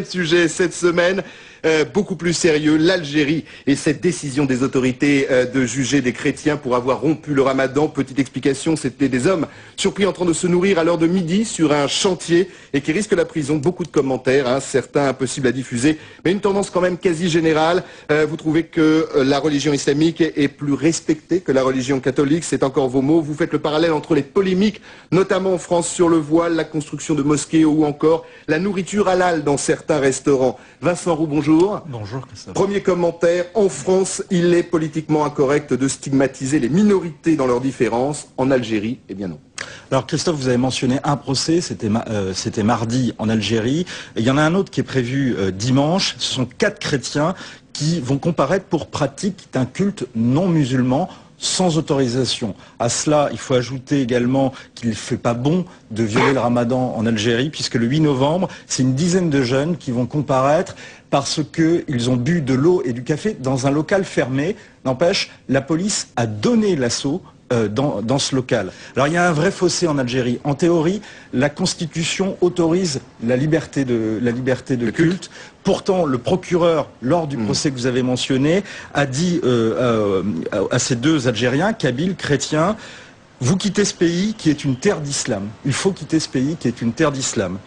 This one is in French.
Sujet cette semaine, beaucoup plus sérieux, l'Algérie et cette décision des autorités de juger des chrétiens pour avoir rompu le ramadan. Petite explication, c'était des hommes surpris en train de se nourrir à l'heure de midi sur un chantier et qui risquent la prison. Beaucoup de commentaires, certains impossibles à diffuser, mais une tendance quand même quasi générale. Vous trouvez que la religion islamique est plus respectée que la religion catholique, c'est encore vos mots. Vous faites le parallèle entre les polémiques, notamment en France sur le voile, la construction de mosquées ou encore la nourriture halal dans certains restaurants. Vincent Roux, bonjour. Bonjour Christophe. Premier commentaire, en France, il est politiquement incorrect de stigmatiser les minorités dans leurs différences. En Algérie, eh bien non. Alors Christophe, vous avez mentionné un procès, c'était mardi en Algérie. Il y en a un autre qui est prévu dimanche. Ce sont 4 chrétiens qui vont comparaître pour pratique d'un culte non musulman sans autorisation. À cela, il faut ajouter également qu'il ne fait pas bon de violer le ramadan en Algérie, puisque le 8 novembre, c'est une dizaine de jeunes qui vont comparaître parce qu'ils ont bu de l'eau et du café dans un local fermé. N'empêche, la police a donné l'assaut dans ce local. Alors il y a un vrai fossé en Algérie. En théorie, la Constitution autorise la liberté de culte. Pourtant, le procureur, lors du procès que vous avez mentionné, a dit à ces 2 Algériens, kabyles, chrétiens, vous quittez ce pays qui est une terre d'islam. Il faut quitter ce pays qui est une terre d'islam.